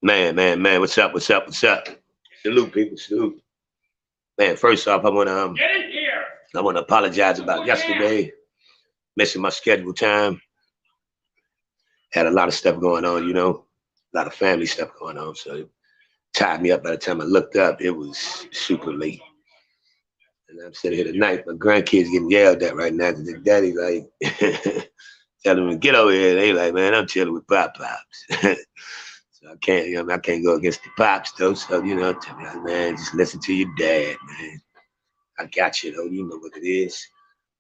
Man, what's up, what's up, what's up? Salute, people, salute. Man, first off, I want to apologize about yesterday, missing my scheduled time. Had a lot of stuff going on, a lot of family stuff going on, so it tied me up. By the time I looked up, it was super late. And I'm sitting here tonight. My grandkids getting yelled at right now because their daddy like telling them to get over here. They like, man, I'm chilling with pops. So I can't, I can't go against the pops though. So tell me, like, man, just listen to your dad, man. I got you though. You know what it is,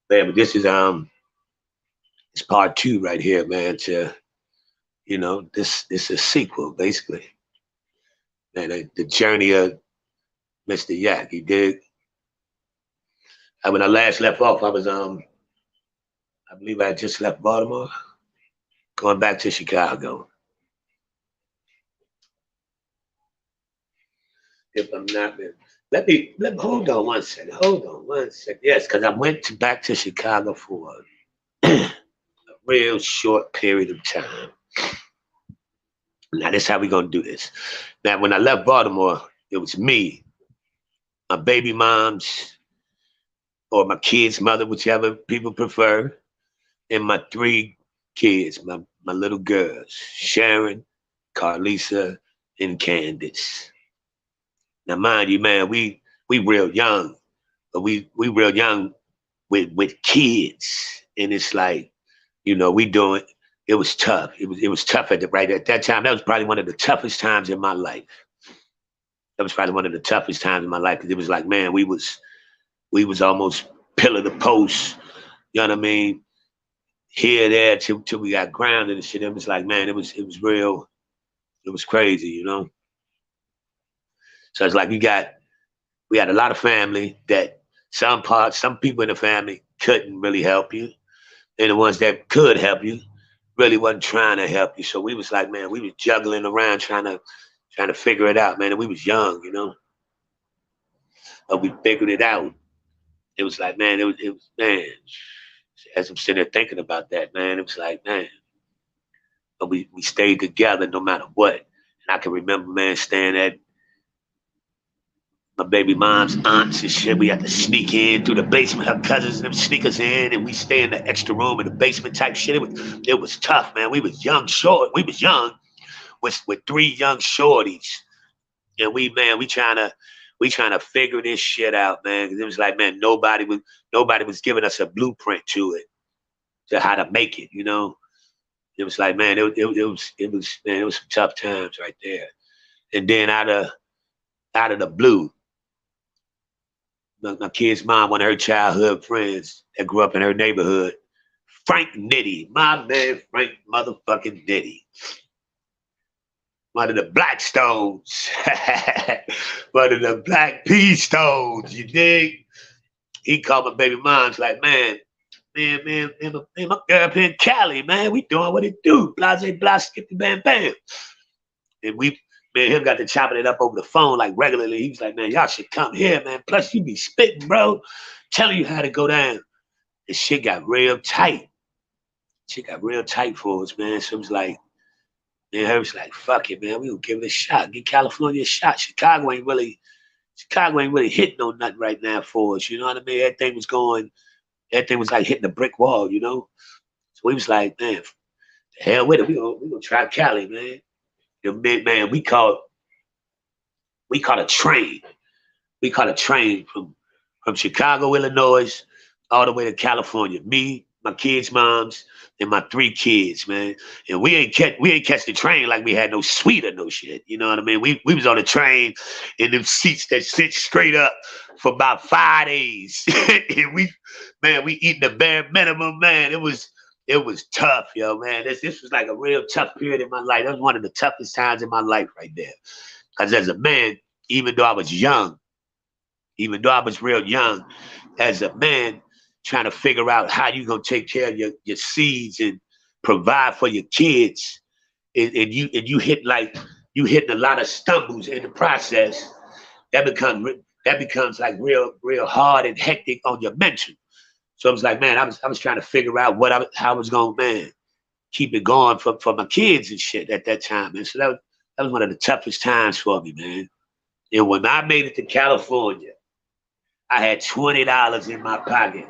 man. But this is it's part two right here, man. To this is a sequel basically, man. The journey of Mr. Yak. He did. And when I last left off, I believe I had just left Baltimore, going back to Chicago. If I'm not, let me hold on one second. Hold on one second. Yes, because I went back to Chicago for a real short period of time. Now, this is how we're gonna do this. Now, when I left Baltimore, it was me, my baby mom's, or my kid's mother, whichever people prefer, and my three kids, my little girls, Sharon, Carlisa, and Candace. Now, mind you, man, we real young, but we real young with kids, and it's like, we doing. It was tough. It was tough right at that time. That was probably one of the toughest times in my life. That was probably one of the toughest times in my life because it was like, man, we was almost pillar to post. You know what I mean? Here, there, till we got grounded and shit. It was like, man, it was real. It was crazy. So it's like we had a lot of family that some people in the family couldn't really help you, and the ones that could help you really wasn't trying to help you. So we was like, man, we was juggling around trying to figure it out, man. And we was young, but we figured it out. It was like, man, it was man. As I'm sitting there thinking about that, man, it was like, man, but we stayed together no matter what. And I can remember, man, staying at my baby mom's aunts and shit. We had to sneak in through the basement. Her cousins and them sneak us in, and we stay in the extra room in the basement type shit. It was tough, man. We was young, short. We was young with three young shorties, and we trying to figure this shit out, man. Because it was like, man, nobody was giving us a blueprint to it, to how to make it. It was like, man, man, it was some tough times right there. And then out of the blue, my kid's mom, one of her childhood friends that grew up in her neighborhood, Frank Nitty, my man Frank motherfucking Nitty, one of the Blackstones, one of the Black Pea Stones, you dig? He called my baby mom's like, man, my girl up here in Cali, man, we doing what it do, blase, blase, skip the bam, bam. And me and him got to chopping it up over the phone like regularly. He was like, man, y'all should come here, man. Plus, you be spitting, bro, telling you how to go down. And shit got real tight. Shit got real tight for us, man. So it was like, man, I was like, fuck it, man. We gonna give it a shot. Give California a shot. Chicago ain't really hitting on nothing right now for us. You know what I mean? Everything was like hitting a brick wall. So we was like, man, the hell with it. We gonna try Cali, man. The big man, we caught a train. We caught a train from Chicago, Illinois, all the way to California. Me, my kids' moms, and my three kids, man. And we ain't catch the train like we had no suite or no shit. You know what I mean? We was on the train in them seats that sit straight up for about 5 days. And we eating the bare minimum, man. It was tough, yo, man. This was like a real tough period in my life. That was one of the toughest times in my life right there. Because as a man, even though I was young, even though I was real young, as a man, trying to figure out how you gonna take care of your seeds and provide for your kids, and you hitting a lot of stumbles in the process, that becomes like real hard and hectic on your mental. So I was like, man, I was trying to figure out how I was going, man. keep it going for my kids and shit at that time, man. So that was one of the toughest times for me, man. And when I made it to California, I had $20 in my pocket.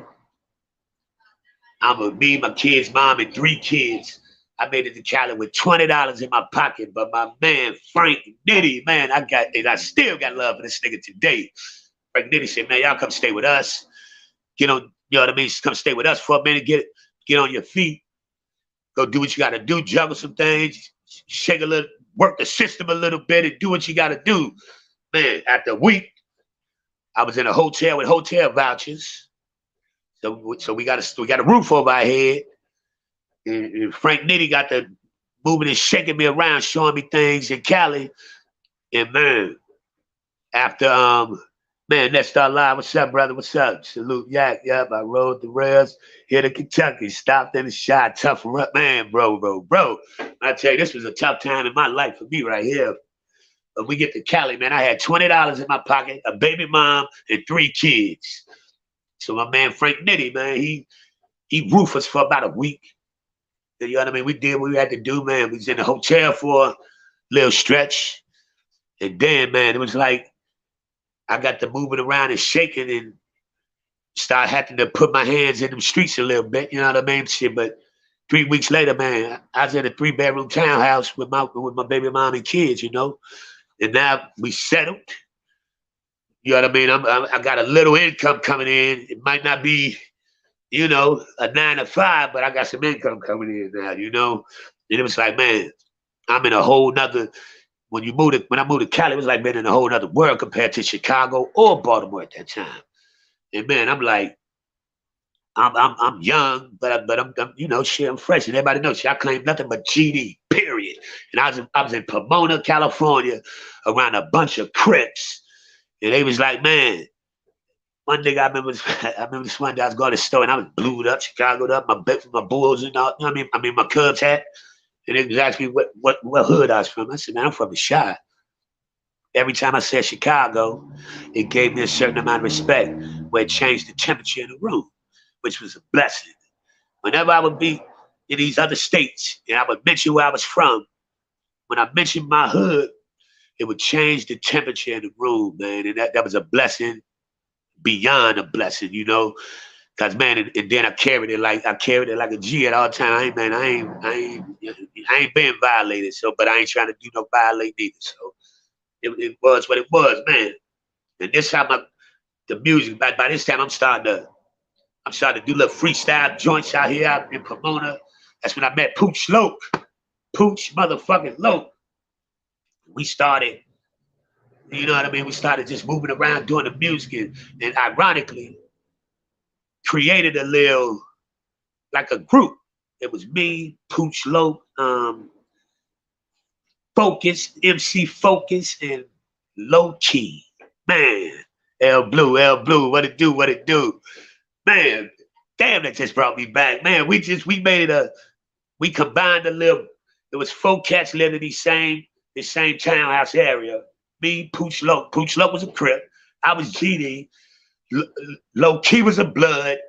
I'm with me, my kids, mom, and 3 kids. I made it to Cali with $20 in my pocket. But my man, Frank Nitty, man, I still got love for this nigga today. Frank Nitty said, man, y'all come stay with us. Get on, you know what I mean? Come stay with us for a minute. Get on your feet. Go do what you got to do. Juggle some things. Shake a little, work the system a little bit and do what you got to do. Man, after a week, I was in a hotel with hotel vouchers. So we got a roof over our head. And Frank Nitty got the moving and shaking me around, showing me things in Cali. And man, after man, Let's Start Live. What's up, brother? What's up? Salute, Yak. Yep, I rode the rails here to Kentucky. Stopped in the shot. Tough man, bro. I tell you, this was a tough time in my life for me right here. But we get to Cali, man. I had $20 in my pocket, a baby mom, and 3 kids. So my man Frank Nitty, man, he roofed us for about a week. You know what I mean? We did what we had to do, man. We was in the hotel for a little stretch. And then, man, it was like I got to moving around and shaking and start having to put my hands in them streets a little bit. You know what I mean? Shit, but 3 weeks later, man, I was in a 3-bedroom townhouse with my baby mom and kids, you know? And now we settled. You know what I mean? I got a little income coming in. It might not be, you know, a 9 to 5, but I got some income coming in now, you know? And it was like, man, I'm in a whole nother, when I moved to Cali, it was like being in a whole nother world compared to Chicago or Baltimore at that time. And man, I'm like, I'm young, but I'm you know, shit, I'm fresh. And everybody knows shit, I claim nothing but GD, period. And I was in Pomona, California, around a bunch of Crips. And they was like, man, one thing I remember this one day I was going to the store and I was blued up, Chicago'd up, my Bulls and all, you know what I mean, my Cubs hat. And they was asking me what hood I was from. I said, man, I'm from the Chi. Every time I said Chicago, it gave me a certain amount of respect where it changed the temperature in the room, which was a blessing. Whenever I would be in these other states and I would mention where I was from, when I mentioned my hood, it would change the temperature in the room, man. And that was a blessing beyond a blessing, you know. Cause man, and then I carried it like a G at all time. I ain't being violated. So, but I ain't trying to do no violate either. So it was what it was, man. And this time the music, by this time I'm starting to do little freestyle joints out here out in Pomona. That's when I met Pooch Loke. Pooch motherfucking Loke. We started, you know what I mean? We started just moving around doing the music and ironically created a little, like a group. It was me, Pooch Loke, Focus, MC Focus, and Low Key. Man, L Blue, what it do? Man, damn, that just brought me back. Man, we combined a little, it was 4 cats living in the same townhouse area. Me, Pooch Loke. Pooch Loke was a Crip. I was GD. Low Key was a Blood.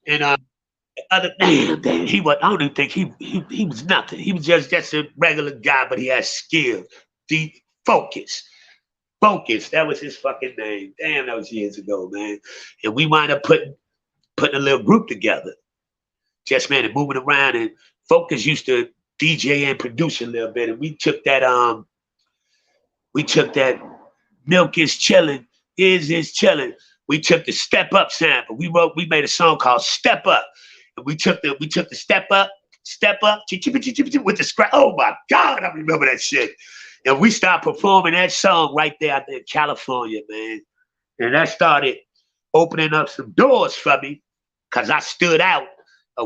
And other damn, he was. I don't even think he was nothing. He was just a regular guy, but he had skill. Deep focus. That was his fucking name. Damn, that was years ago, man. And we wound up putting a little group together. Just man, and moving around. And Focus used to DJ and produce a little bit, and we took that Milk is Chillin', is chillin'. We took the Step Up sample. We made a song called Step Up. And we took the Step Up, with the scratch. Oh my God, I remember that shit. And we started performing that song right there out there in California, man. And that started opening up some doors for me because I stood out a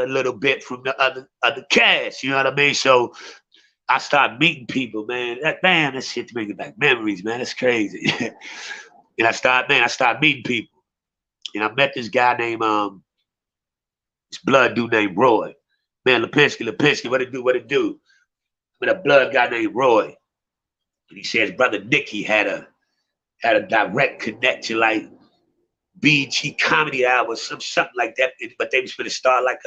little bit from the other cast, you know what I mean? So I started meeting people, man. That shit bringing back memories, man. That's crazy. And I started meeting people. And I met this guy named this blood dude named Roy. Man, Lipinski, what it do? I met a blood guy named Roy. And he says brother Nicky had a direct connect to like BET Comedy Hour, something like that. But they was gonna start like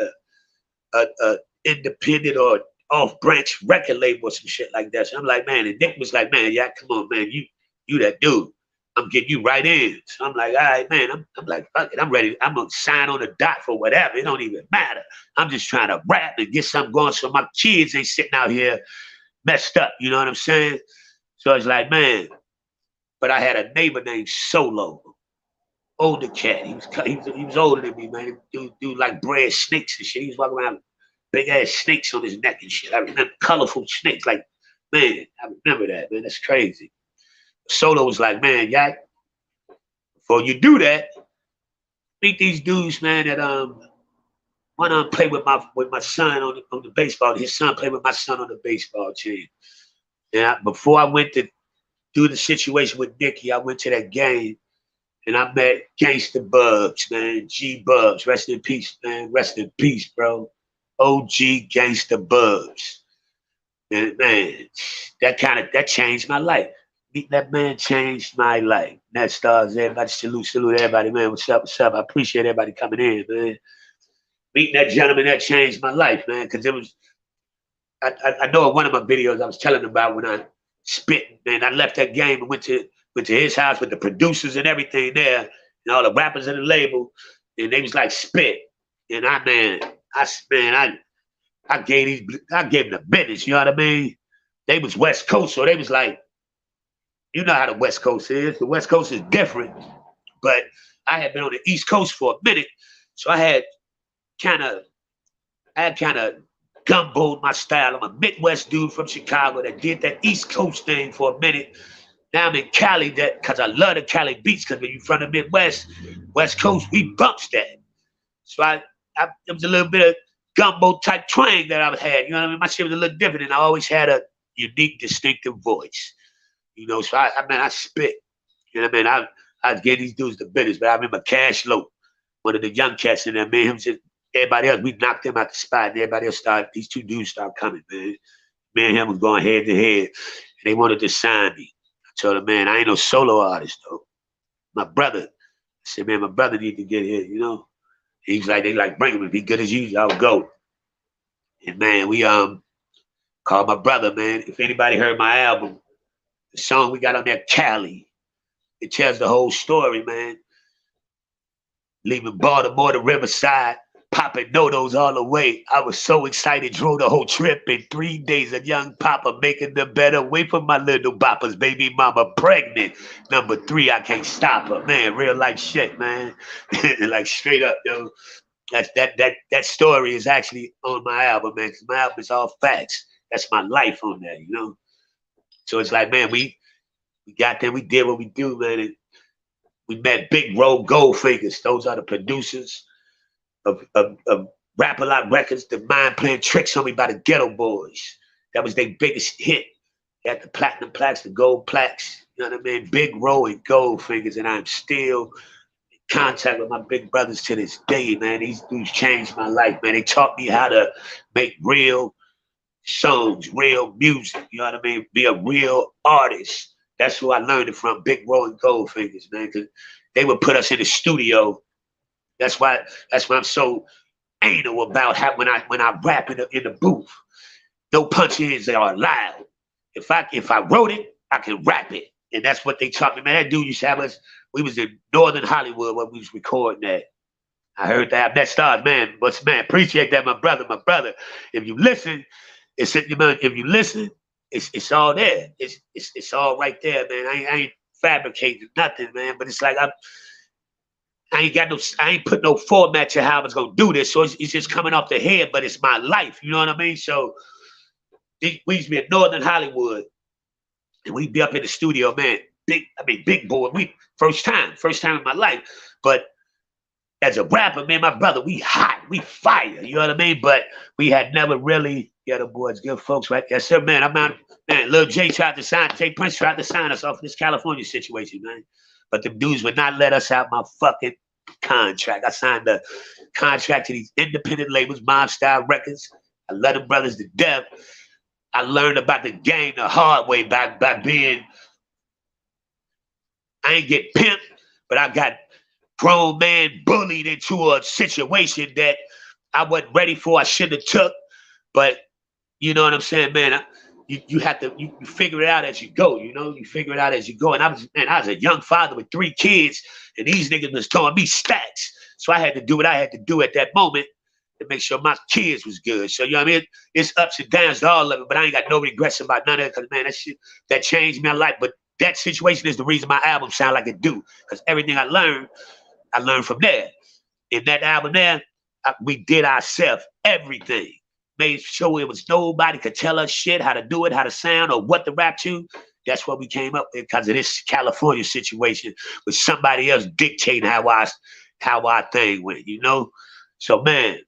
a independent or off-branch record label or some shit like that. So I'm like, man, and Nick was like, man, yeah, come on, man, you that dude. I'm getting you right in. So I'm like, all right, man. I'm like, fuck it. I'm ready. I'm gonna sign on the dot for whatever. It don't even matter. I'm just trying to rap and get something going so my kids ain't sitting out here messed up. You know what I'm saying? So it's like, man. But I had a neighbor named Solo, older cat. He was older than me, man. Dude like bred snakes and shit. He was walking around with big ass snakes on his neck and shit. I remember colorful snakes. Like, man, I remember that, man. That's crazy. Solo was like, man, Yak, before you do that, meet these dudes, man, that one of them played with my son on the baseball. His son played with my son on the baseball team. Yeah, before I went to do the situation with Nicky, I went to that game and I met Gangsta Bubs, man. G Bubs. Rest in peace, man. Rest in peace, bro. OG Gangsta Bubs. And man, that changed my life. Meeting that man changed my life. Net stars, everybody, salute everybody, man. What's up? I appreciate everybody coming in, man. Meeting that gentleman, that changed my life, man. Because it was, I know in one of my videos I was telling about when I spit, man. I left that game and went to his house with the producers and everything there, and all the rappers in the label, and they was like, spit. And I gave them the business, you know what I mean? They was West Coast, so they was like, you know how the West Coast is. The West Coast is different, but I had been on the East Coast for a minute, so I had kind of gumboed my style. I'm a Midwest dude from Chicago that did that East Coast thing for a minute. Now I'm in Cali, because I love the Cali beats, because when you're from the Midwest, West Coast, we bumps that. So it was a little bit of gumbo type twang that I had. You know what I mean? My shit was a little different, and I always had a unique, distinctive voice. You know, so I spit. You know what I mean? I was getting these dudes the business, but I remember Cash Low, one of the young cats in there, me and him, just everybody else, we knocked them out the spot, and everybody else these two dudes started coming, man. Me and him was going head to head, and they wanted to sign me. I told them, man, I ain't no solo artist, though. My brother, I said, man, my brother need to get here, you know? He's like, they like, bring him. If he good as you, I'll go. And man, we called my brother, man. If anybody heard my album, the song we got on there, Cali, it tells the whole story, man. Leaving Baltimore to Riverside, popping notos all the way. I was so excited, drove the whole trip in 3 days. A young papa making the better way for my little boppers. Baby mama pregnant. Number 3, I can't stop her. Man, real life shit, man. Like straight up, yo. That story is actually on my album, man. Cause my album is all facts. That's my life on there, you know. So it's like, man, we got there, we did what we do, man. And we met Big Roll Goldfingers. Those are the producers of Rap-A-Lot Records, the Mind Playing Tricks on Me by the Ghetto Boys. That was their biggest hit. They had the platinum plaques, the gold plaques. You know what I mean? Big Roll and Goldfingers, and I'm still in contact with my big brothers to this day, man. These dudes changed my life, man. They taught me how to make real songs, real music. You know what I mean? Be a real artist. That's who I learned it from, Big Roll and Goldfingers, man. Cause they would put us in the studio. That's why I'm so anal about how when I rap in the booth. No punch-ins are allowed. If I wrote it, I can rap it. And that's what they taught me, man. That dude used to have us. We was in Northern Hollywood when we was recording that. I heard that. That stars, man. But man, appreciate that, my brother. If you listen, it's all there. It's all right there, man. I ain't fabricating nothing, man. But it's like I ain't put no format to how I was gonna do this. So it's just coming off the head, but it's my life. You know what I mean? So we used to be in Northern Hollywood, and we'd be up in the studio, man. Big boy. First time in my life. But as a rapper, man, my brother, we hot, we fire. You know what I mean? But we had never really. Ghetto Boys, good folks, right? Yes, sir, man. Lil Jay Prince tried to sign us off this California situation, man. But the dudes would not let us out my fucking contract. I signed a contract to these independent labels, Mob Style Records. I love them brothers to death. I learned about the game the hard way by being, I ain't get pimped, but I got grown man bullied into a situation that I wasn't ready for, I shouldn't have took, but you know what I'm saying, man. You have to you figure it out as you go. You know, you figure it out as you go. And I was a young father with 3 kids, and these niggas was throwing me stacks. So I had to do what I had to do at that moment to make sure my kids was good. So you know what I mean? It's ups and downs to all of it, but I ain't got no regrets about none of it because man, that shit that changed my life. But that situation is the reason my album sound like it do. Because everything I learned from there. In that album there, we did ourselves everything. Made sure it was nobody could tell us shit, how to do it, how to sound, or what to rap to. That's what we came up with because of this California situation with somebody else dictating how our thing went, you know? So man,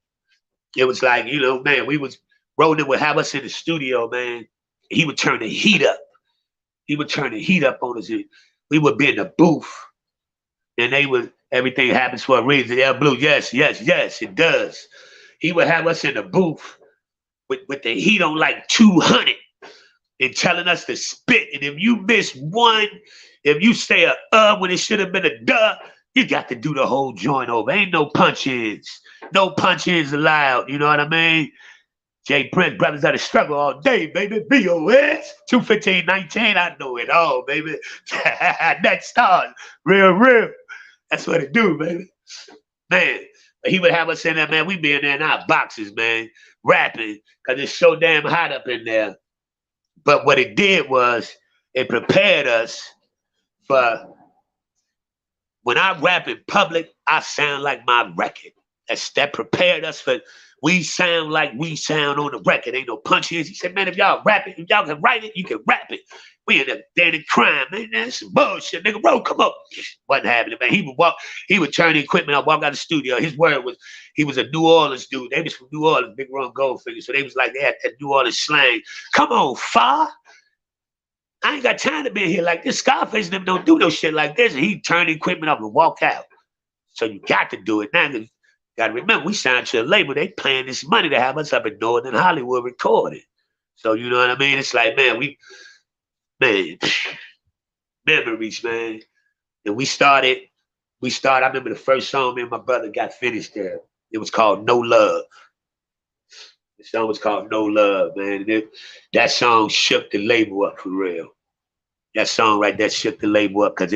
it was like, you know, man, we was Roland would have us in the studio, man. He would turn the heat up. He would turn the heat up on us. We would be in the booth, and everything happens for a reason. Yeah, Blue, yes, it does. He would have us in the booth with the heat on like 200 and telling us to spit. And if you miss one, if you say when it should have been a duh, you got to do the whole joint over. Ain't no punch-ins. No punch-ins allowed. You know what I mean? Jay Prince, Brothers of the Struggle all day, baby. BOS, 215-19. I know it all, baby. Next stars. Real. That's what it do, baby. Man. He would have us in there, man. We be in there in our boxes, man, rapping, because it's so damn hot up in there. But what it did was it prepared us for when I rap in public, I sound like my record. That prepared us for we sound like we sound on the record. Ain't no punches. He said, man, if y'all rap it, if y'all can write it, you can rap it. We in there in crime, man. That's some bullshit, nigga. Bro, come up. Wasn't happening, man. He would turn the equipment up, walk out of the studio. His word was, he was a New Orleans dude. They was from New Orleans, Big Ron Goldfinger. So they was like, they had that New Orleans slang. Come on, Fa. I ain't got time to be here like this. Scarface and them don't do no shit like this. And he turned the equipment up and walk out. So you got to do it now. You got to remember, we signed to a label. They paying this money to have us up in Northern Hollywood recording. So you know what I mean? It's like, man, memories, man. And we started, I remember the first song me and my brother got finished there. It was called No Love. The song was called No Love, man. And that song shook the label up for real. That song right there shook the label up because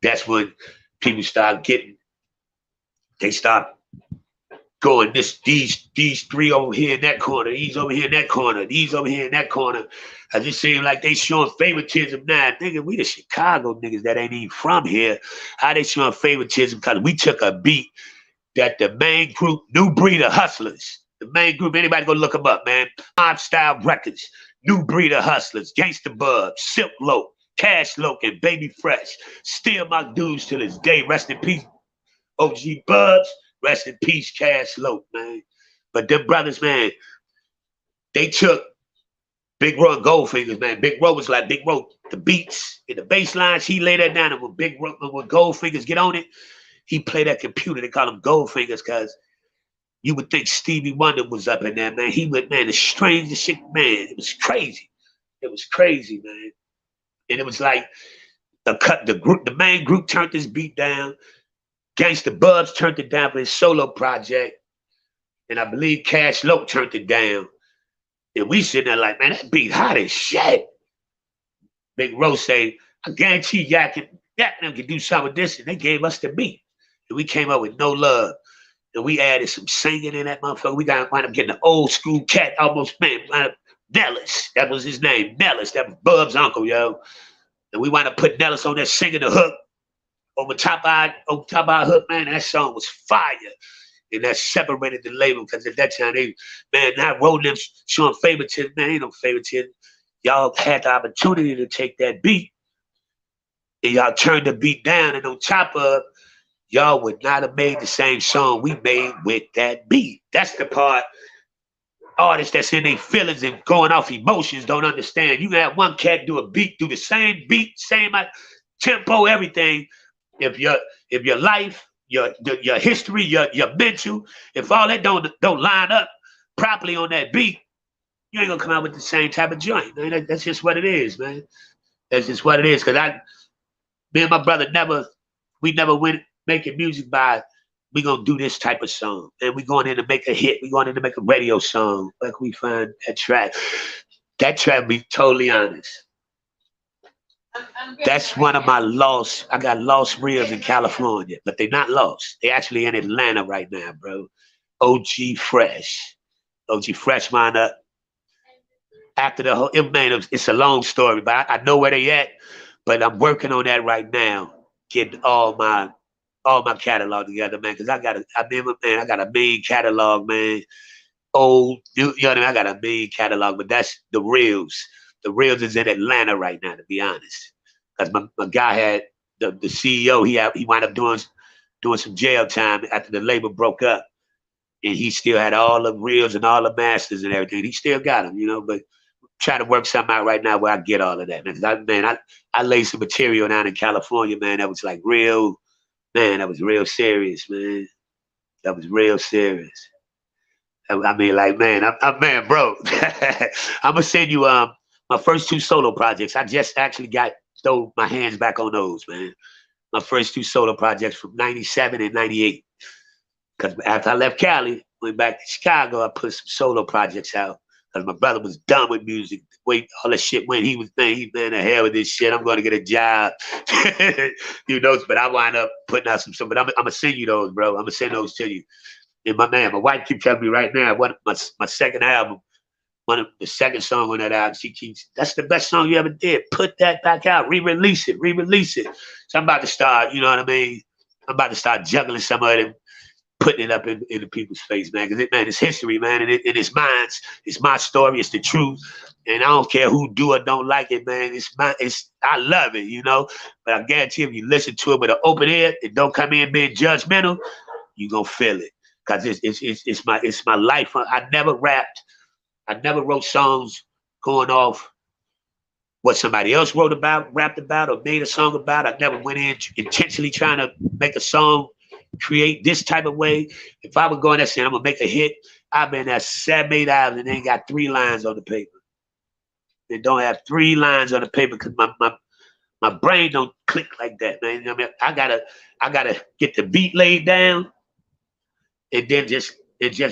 that's when people start going these 3 over here in that corner, these over here in that corner, these over here in that corner. I just seem like they showing favoritism now. Nigga, we the Chicago niggas that ain't even from here. How they showing favoritism? Because we took a beat that the main group, New Breed of Hustlers, the main group, anybody go look them up, man. Mob Style Records, New Breed of Hustlers, Gangsta Bub, Silk Loke, Cash Loke, and Baby Fresh. Still my dudes to this day. Rest in peace, OG Bubs. Rest in peace, Cash Loke, man. But them brothers, man, they took Big Ro and Goldfingers, man. Big Ro was like Big Ro, the beats and the bass lines, he laid that down. And when Goldfingers get on it, he played that computer. They call him Goldfingers because you would think Stevie Wonder was up in there, man. He went, man, the strangest shit, man. It was crazy. It was crazy, man. And it was like the main group turned this beat down. Gangsta Bubs turned it down for his solo project. And I believe Cash Loke turned it down. And we sitting there like, man, that beat hot as shit. Big Rose say, I guarantee y'all can do some of this. And they gave us the beat. And we came up with No Love. And we added some singing in that motherfucker. We got wind up getting an old school cat, almost, man, Nellis. That was his name, Nellis. That was Bub's uncle, yo. And we wound up putting Nellis on there singing the hook. Over top of our hook, man, that song was fire. And that separated the label because at that time, not rolling them showing favoritism. Man, ain't no favoritism. Y'all had the opportunity to take that beat and y'all turned the beat down. And on top of, y'all would not have made the same song we made with that beat. That's the part artists that's in their feelings and going off emotions don't understand. You can have one cat do a beat, do the same beat, same tempo, everything. If your life, your history, your mental, if all that don't line up properly on that beat, you ain't gonna come out with the same type of joint, man. That's just what it is, man. That's just what it is. Cause me and my brother never went making music by we gonna do this type of song, and we going in to make a hit. We going in to make a radio song. Like we find that track. That track, be totally honest. That's one of my lost. I got lost reels in California, but they're not lost. They actually in Atlanta right now, bro. OG Fresh. OG Fresh wound up after the whole. Man, it's a long story, but I know where they at. But I'm working on that right now, getting all my catalog together, man. Cause I got a big catalog, man. Old, you know what I mean? I got a big catalog, but that's the reels. The reels is in Atlanta right now, to be honest. Cause my guy had the CEO. He wound up doing some jail time after the label broke up, and he still had all the reels and all the masters and everything. He still got them, you know. But trying to work something out right now where I get all of that, man. I laid some material down in California, man. That was like real. Man, that was real serious, man. That was real serious. I mean, like, man, man, bro. I'm gonna send you my first two solo projects. I just actually got throw my hands back on those, man. My first two solo projects from '97 and '98. Because after I left Cali, went back to Chicago, I put some solo projects out. Because my brother was done with music. Wait, all that shit went. He was man, the hell with this shit. I'm going to get a job. You know, but I wind up putting out some. But I'm going to send you those, bro. I'm going to send those to you. And my wife keeps telling me right now, my second album, the second song on that album, she keeps, that's the best song you ever did. Put that back out. Re-release it. So I'm about to start, you know what I mean? I'm about to start juggling some of them, putting it up in the people's face, man. Because it's history, man, and it's mine. It's my story. It's the truth, and I don't care who do or don't like it, man. I love it, you know. But I guarantee if you listen to it with an open ear and don't come in being judgmental, you gonna feel it. Cause it's my life. I never rapped. I never wrote songs going off what somebody else rapped about, or made a song about. I never went in intentionally trying to make a song create this type of way. If I would go in there saying I'm gonna make a hit, I've been at 7, 8 hours and they ain't got 3 lines on the paper. They don't have 3 lines on the paper because my brain don't click like that, man. You know what I mean? I gotta get the beat laid down and then just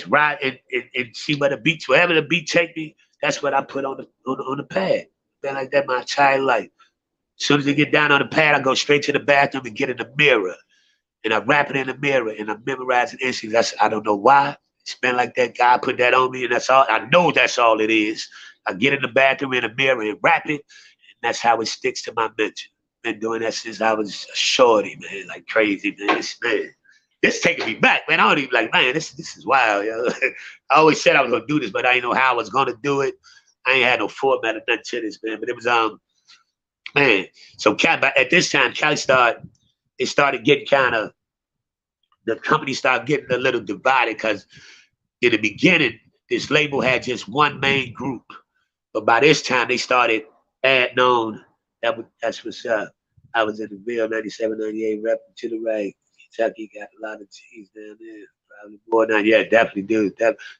ride and see where the beats, wherever the beat take me, that's what I put on the pad. Been like that my entire life. As soon as I get down on the pad, I go straight to the bathroom and get in the mirror. And I rap it in the mirror and I'm memorizing instruments. I don't know why. It's been like that. God put that on me, and that's all. I know that's all it is. I get in the bathroom in the mirror and rap it, and that's how it sticks to my mental. Been doing that since I was a shorty, man, like crazy, man. This taking me back, man. I don't even like, man, this is wild, yo. I always said I was gonna do this, but I didn't know how I was gonna do it. I ain't had no format or nothing to this, man. But it was man. So at this time, Cali started getting kind of, the company started getting a little divided because in the beginning, this label had just one main group. But by this time, they started adding on. That's what's up. I was in the Ville 97, 98, repping to the right. Kentucky got a lot of G's down there. Probably more now. Yeah, definitely do.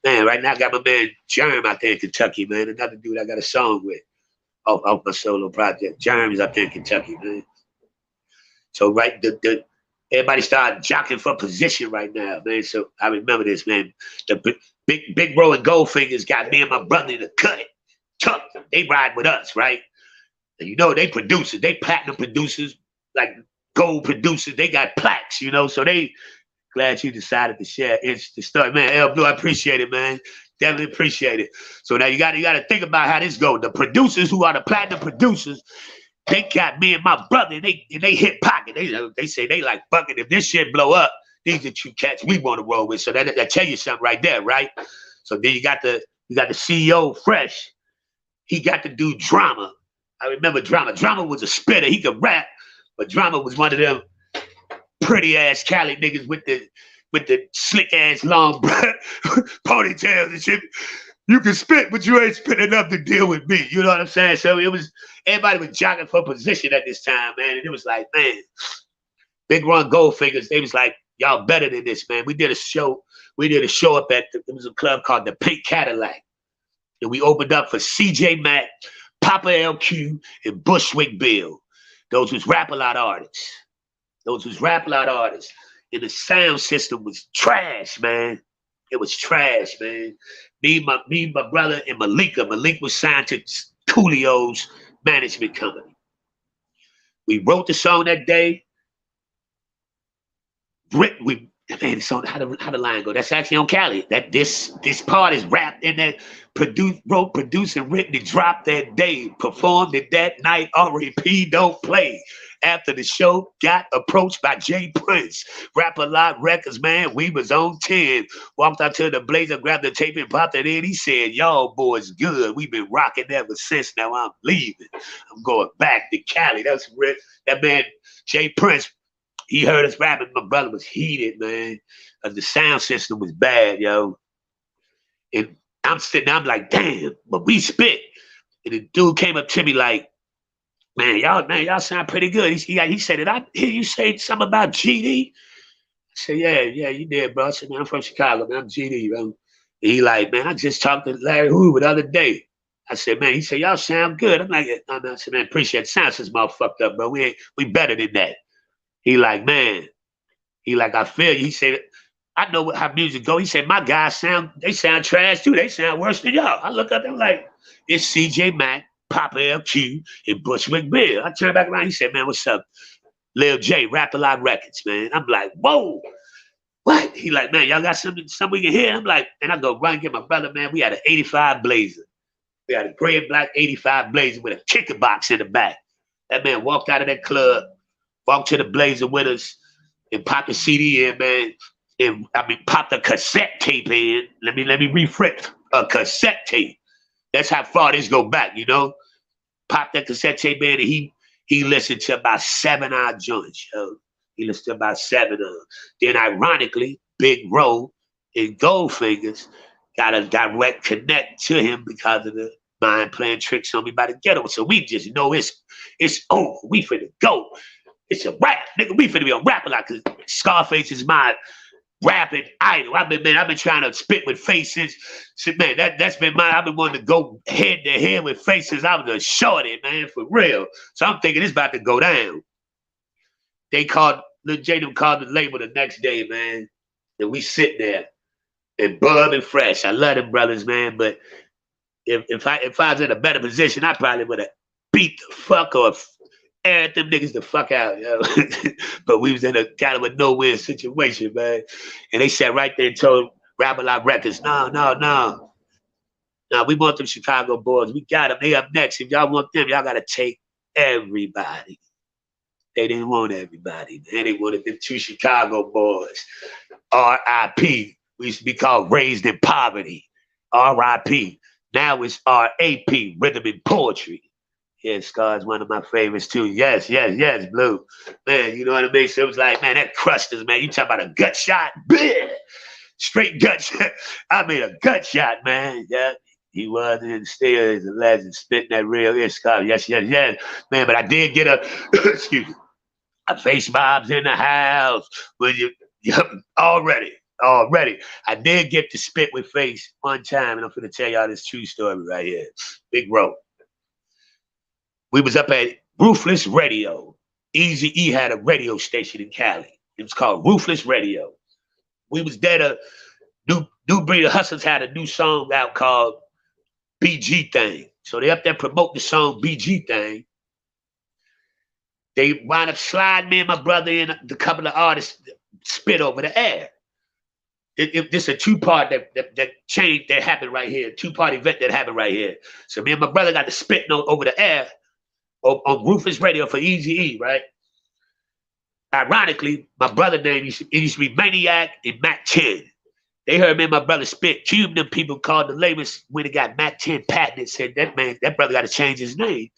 Man, right now I got my man Germ out there in Kentucky, man. Another dude I got a song with off my solo project. Germ's up there in Kentucky, man. So right, everybody started jockeying for position right now, man. So I remember this, man. The big Bro and Goldfingers got me and my brother in the cut. Chuck, they ride with us, right? And you know, they producers, they platinum producers, like gold producers. They got plaques, you know. So they glad you decided to share the story, man. El Blue, I appreciate it, man. Definitely appreciate it. So now you got to think about how this goes. The producers who are the platinum producers, they got me and my brother, and they hit pocket. They say they like fucking. If this shit blow up, these are 2 cats we want to roll with. So that tell you something right there, right? So then you got the CEO Fresh. He got to do Drama. I remember Drama. Drama was a spitter. He could rap, but Drama was one of them pretty ass Cali niggas with the slick ass long ponytails and shit. You can spit, but you ain't spit enough to deal with me. You know what I'm saying? So everybody was jogging for position at this time, man. And it was like, man, Big Ron Goldfingers, they was like, y'all better than this, man. We did a show up at, it was a club called the Pink Cadillac. And we opened up for CJ Mack, Papa LQ, and Bushwick Bill. Those was rap-a-lot artists. and the sound system was trash, man. It was trash, man. My brother, and Malika. Malik was signed to Coolio's management company. We wrote the song that day. Man, so how the line go? That's actually on Cali. That this part is rapped in that produced, and written and dropped that day. Performed it that night. R.E.P. Don't play. After the show, got approached by Jay Prince. Rap-A-Lot Records, man. We was on 10. Walked out to the Blazer, grabbed the tape and popped it in. He said, y'all boys good. We've been rocking ever since. Now I'm leaving. I'm going back to Cali. That's real. That man, Jay Prince, he heard us rapping. My brother was heated, man. The sound system was bad, yo. And I'm sitting there, I'm like, damn, but we spit. And the dude came up to me like, man, y'all sound pretty good. He said, did I hear you say something about GD? I said, yeah, you did, bro. I said, man, I'm from Chicago, man. I'm GD, bro. And he like, man, I just talked to Larry Hoover the other day. I said, man, he said, y'all sound good. I'm like, I said, man, appreciate it. Sound system all fucked up, bro. We better than that. He like, man, I feel you. He said, I know how music go. He said, my guys sound trash too. They sound worse than y'all. I look up, I'm like, it's CJ Mack, Papa LQ, and Bushwick Bill. I turned back around. He said, man, what's up? Lil J, Rap-A-Lot Records, man. I'm like, whoa, what? He like, man, y'all got something we can hear? I'm like, and I go run and get my brother, man. We had an 85 Blazer. We had a gray and black 85 Blazer with a kicker box in the back. That man walked out of that club, walked to the Blazer with us, and popped the CD in, man. And popped a cassette tape in. Let me rephrase a cassette tape. That's how far this go back, you know. Popped that cassette tape in, and he listened to about 7 odd joints, yo. He listened to about 7 of them. Then, ironically, Big Row and Goldfingers got a direct connect to him because of the Mind playing tricks on me by the ghetto. So we just know it's over. We finna go. It's a rap, nigga. We finna be a rapper like Scarface is my rapping idol. I've been trying to spit with Faces. So, man, that's been mine. I've been wanting to go head to head with Faces. I was a shorty, man, for real. So I'm thinking it's about to go down. Lil J called the label the next day, man. And we sit there and Bub and Fresh. I love them brothers, man. But if I was in a better position, I probably would have beat the fuck or aired them niggas the fuck out, yo. But we was in a kind of a no-win situation, man. And they sat right there and told Rap-A-Lot Records, no, we want them Chicago boys. We got them. They up next. If y'all want them, y'all got to take everybody. They didn't want everybody, man. They wanted them 2 Chicago boys. R.I.P. We used to be called Raised in Poverty. R.I.P. Now it's R.A.P. Rhythm and Poetry. Yeah, Scar's one of my favorites too. Yes, Blue. Man, you know what I mean? So it was like, man, that crushed us, man. You talk about a gut shot? Bleh! Straight gut shot. I made a gut shot, man. Yeah, he was and still is a legend, spitting that real Scar. Yes. Man, but I did get excuse me, a face mobs in the house. When you already. I did get to spit with Face one time, and I'm going to tell y'all this true story right here. Big Row. We was up at Ruthless Radio. Eazy-E had a radio station in Cali. It was called Ruthless Radio. We was there to New Breed of Hustlers had a new song out called BG Thing. So they up there promote the song BG Thing. They wind up sliding me and my brother in a couple of artists spit over the air. This is a 2-part that changed that happened right here. 2-part event that happened right here. So me and my brother got to spitting over the air on Ruthless Radio for Eazy-E, right? Ironically, my brother name used to be Maniac and Mac 10. They heard me and my brother spit. Two of them people called the labels when it got Mac 10 patented, said that brother got to change his name.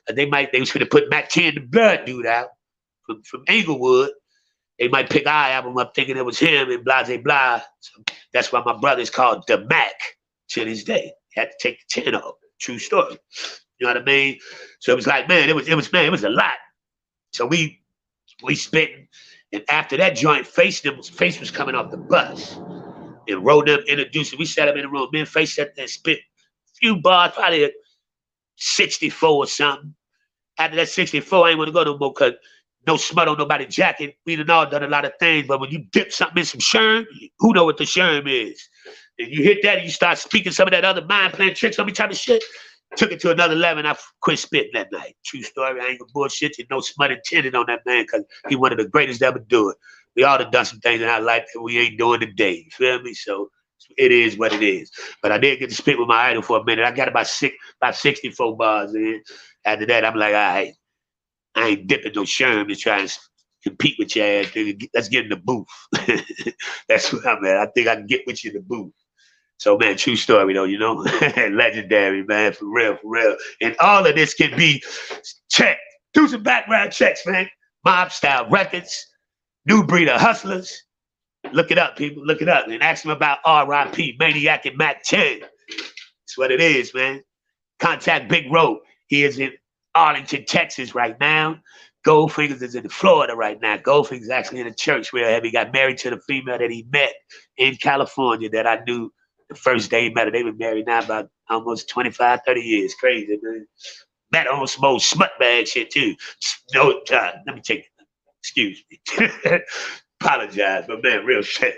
And they was going to put Mac 10 the Blood dude out from Inglewood. They might pick our album up thinking it was him and blah, blah, blah. So that's why my brother is called the Mac to this day. He had to take the 10 off. True story. You know what I mean? So it was like, man, it was a lot. So we spitting. And after that joint, Face was coming off the bus. And wrote them, introduced him. We sat up in the room. Me and Face sat there and spit a few bars, probably at 64 or something. After that 64, I ain't want to go no more because no smut on nobody's jacket. We done all done a lot of things, but when you dip something in some sherm, who know what the sherm is? And you hit that and you start speaking some of that other mind playing tricks on me type of shit. Took it to another level and I quit spitting that night. True story. I ain't gonna bullshit you. No smut intended on that man because he one of the greatest to ever do it. We all have done some things in our life that we ain't doing today. You feel me? So it is what it is. But I did get to spit with my idol for a minute. I got about 64 bars in. After that, I'm like, all right, I ain't dipping no sherm to try and compete with your ass. Let's get in the booth. That's what I'm at. I think I can get with you in the booth. So, man, true story, though, you know? Legendary, man, for real, for real. And all of this can be checked. Do some background checks, man. Mob Style Records, New Breed of Hustlers. Look it up, people. Look it up. And ask them about R.I.P. Maniac and Mac 10. That's what it is, man. Contact Big Road. He is in Arlington, Texas right now. Goldfingers is in Florida right now. Goldfingers is actually in a church where he got married to the female that he met in California that I knew the first day he met her. They've been married now about almost 25, 30 years. Crazy, man. Met on some old smut bag shit, too. No, let me take it. Excuse me. Apologize, but man, real shit.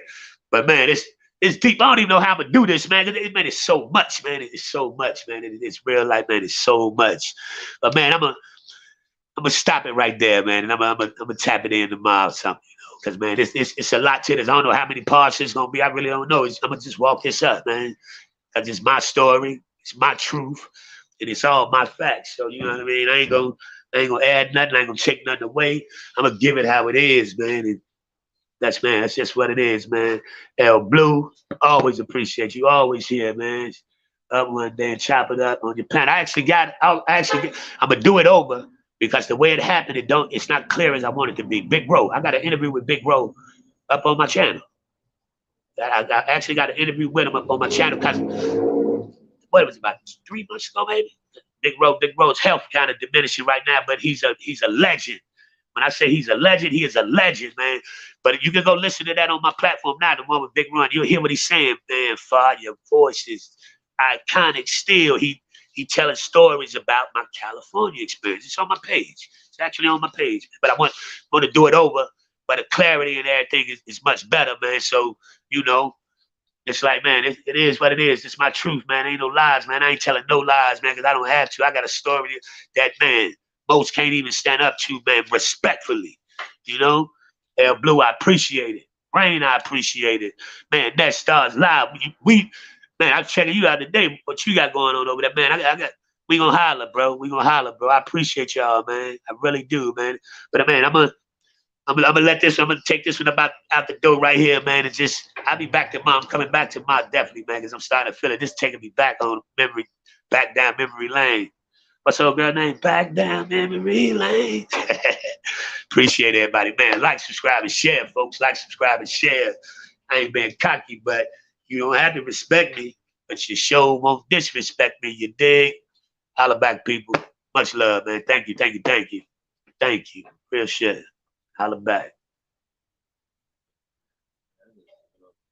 But man, it's deep. I don't even know how I'm gonna do this, man. Man, it's so much, man. It's so much, man. It's real life, man. It's so much. But man, I'm gonna stop it right there, man. And I'm gonna tap it in tomorrow or something, you know. Because man, it's a lot to this. I don't know how many parts it's gonna be. I really don't know. I'm gonna just walk this up, man. Cause it's my story, it's my truth, and it's all my facts. So you know what I mean? I ain't gonna add nothing, I ain't gonna take nothing away. I'm gonna give it how it is, man. And that's just what it is, man. L Blue, always appreciate you, always here, man. Up one day and chop it up on your pen. I'm gonna do it over because the way it happened, it's not clear as I want it to be. Big Bro, I got an interview with Big Bro up on my channel. I actually got an interview with him up on my channel because what was it, about 3 months ago, maybe? Big Bro's health kind of diminishing right now, but he's a legend. When I say he's a legend, he is a legend, man. But you can go listen to that on my platform now, the one with Big Run. You'll hear what he's saying, man. Fire, your voice is iconic still. He telling stories about my California experience. It's on my page. It's actually on my page. But I want to do it over, but the clarity and everything is much better, man. So, you know, it's like, man, it is what it is. It's my truth, man. Ain't no lies, man. I ain't telling no lies, man, because I don't have to. I got a story that, man, most can't even stand up to, man, respectfully. You know? L Blue, I appreciate it. Rain, I appreciate it. Man, that Stars Live. Man, I'm checking you out today. What you got going on over there, man? We gonna holler, bro. We gonna holler, bro. I appreciate y'all, man. I really do, man. But man, I'm gonna take this one about out the door right here, man. And just I'll be back to I'm coming back to definitely, man, because I'm starting to feel it. This taking me back down memory lane. What's up, girl name? Back down memory lane. Appreciate everybody, man. Like, subscribe, and share, folks. Like, subscribe, and share. I ain't being cocky, but you don't have to respect me, but you sure won't disrespect me, you dig? Holla back, people. Much love, man. Thank you. Real shit. Holla back.